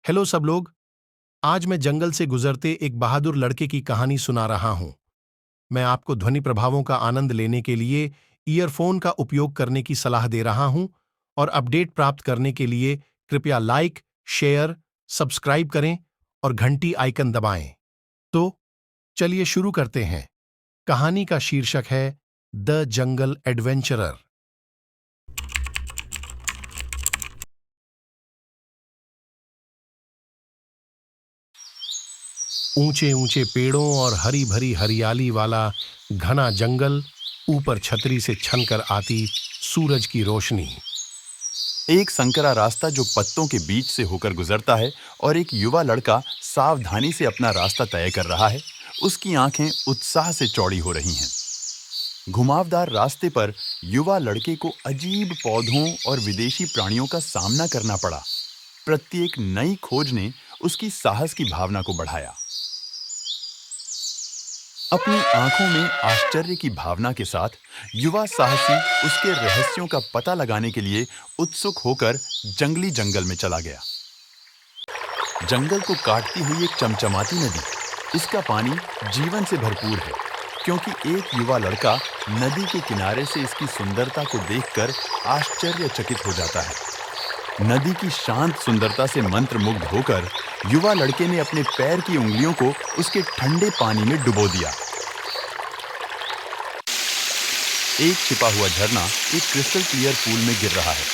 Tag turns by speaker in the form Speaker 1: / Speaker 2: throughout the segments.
Speaker 1: Hello सब लोग। आज मैं जंगल से गुजरते एक बहादुर लड़के की कहानी सुना रहा हूं। मैं आपको ध्वनि प्रभावों का आनंद लेने के लिए ईयरफोन का उपयोग करने की सलाह दे रहा हूं और अपडेट प्राप्त करने के लिए कृपया लाइक, शेयर, सब्सक्राइब करें और घंटी आइकन दबाएं। तो चलिए शुरू करते हैं। कहानी का शीर्षक है द जंगल एडवेंचरर। ऊंचे ऊंचे पेड़ों और हरी भरी हरियाली वाला घना जंगल, ऊपर छतरी से छनकर आती सूरज की रोशनी।
Speaker 2: एक संकरा रास्ता जो पत्तों के बीच से होकर गुजरता है और एक युवा लड़का सावधानी से अपना रास्ता तय कर रहा है। उसकी आंखें उत्साह से चौड़ी हो रही हैं। घुमावदार रास्ते पर युवा लड़के को अजीब पौधों और विदेशी प्राणियों का सामना करना पड़ा। प्रत्येक नई खोज ने उसकी साहस की भावना को बढ़ाया। अपनी आंखों में आश्चर्य की भावना के साथ युवा साहसी उसके रहस्यों का पता लगाने के लिए उत्सुक होकर जंगली जंगल में चला गया। जंगल को काटती हुई एक चमचमाती नदी, इसका पानी जीवन से भरपूर है, क्योंकि एक युवा लड़का नदी के किनारे से इसकी सुंदरता को देखकर आश्चर्यचकित हो जाता है। नदी की शांत सुंदरता से मंत्रमुग्ध होकर युवा लड़के ने अपने पैर की उंगलियों को उसके ठंडे पानी में डुबो दिया। एक छिपा हुआ झरना एक क्रिस्टल क्लियर पूल में गिर रहा है।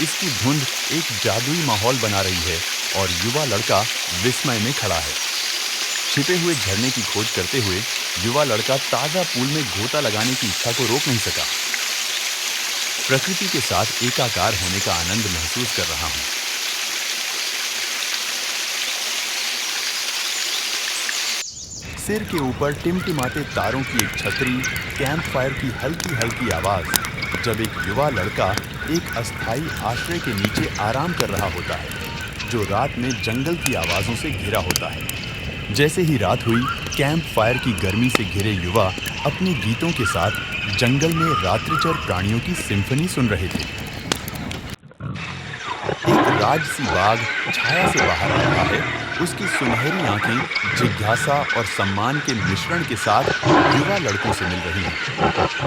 Speaker 2: इसकी धुंध एक जादुई माहौल बना रही है और युवा लड़का विस्मय में खड़ा है। छिपे हुए झरने की खोज करते हुए युवा लड़का ताजा पूल में गोता लगाने की इच्छा को रोक नहीं सका। प्रकृति के साथ एकाकार होने का आनंद महसूस कर रहा हूं। सिर के ऊपर टिमटिमाते तारों की एक छतरी, कैंप फायर की हल्की हल्की आवाज, जब एक युवा लड़का एक अस्थायी आश्रय के नीचे आराम कर रहा होता है, जो रात में जंगल की आवाजों से घिरा होता है। जैसे ही रात हुई, कैंप फायर की गर्मी से घिरे युवा अपने गीतों के साथ जंगल में रात्रिचर प्राणियों की सिम्फनी सुन रहे थे। एक राजसी बाघ छाया से बाहर आ रहा है। उसकी सुनहरी आंखें जिज्ञासा और सम्मान के मिश्रण के साथ युवा लड़कों से मिल रही हैं।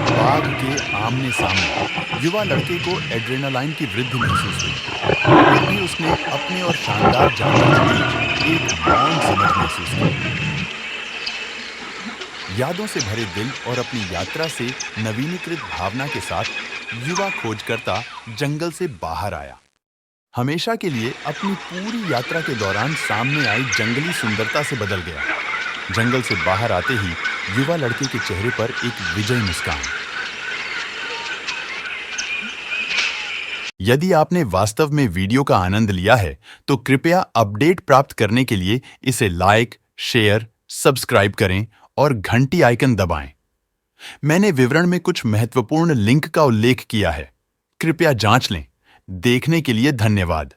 Speaker 2: बाघ के आमने सामने युवा लड़के को एड्रेनालाइन की वृद्धि महसूस हुई। फिर भी उसने अपने और शानदार जानवर के बीच एक मौन समझ महसूस की। यादों से भरे दिल और अपनी यात्रा से नवीनीकृत भावना के साथ युवा खोजकर्ता जंगल से बाहर आया। हमेशा के लिए अपनी पूरी यात्रा के दौरान सामने आई जंगली सुंदरता से बदल गया। जंगल से बाहर आते ही युवा लड़के के चेहरे पर एक विजयी मुस्कान। यदि आपने वास्तव में वीडियो का आनंद लिया है, तो कृपया अपडेट प्राप्त करने के लिए इसे लाइक, शेयर, सब्सक्राइब करें और घंटी आइकन दबाएं। मैंने विवरण में कुछ महत्वपूर्ण लिंक का उल्लेख किया है, कृपया जांच लें। देखने के लिए धन्यवाद।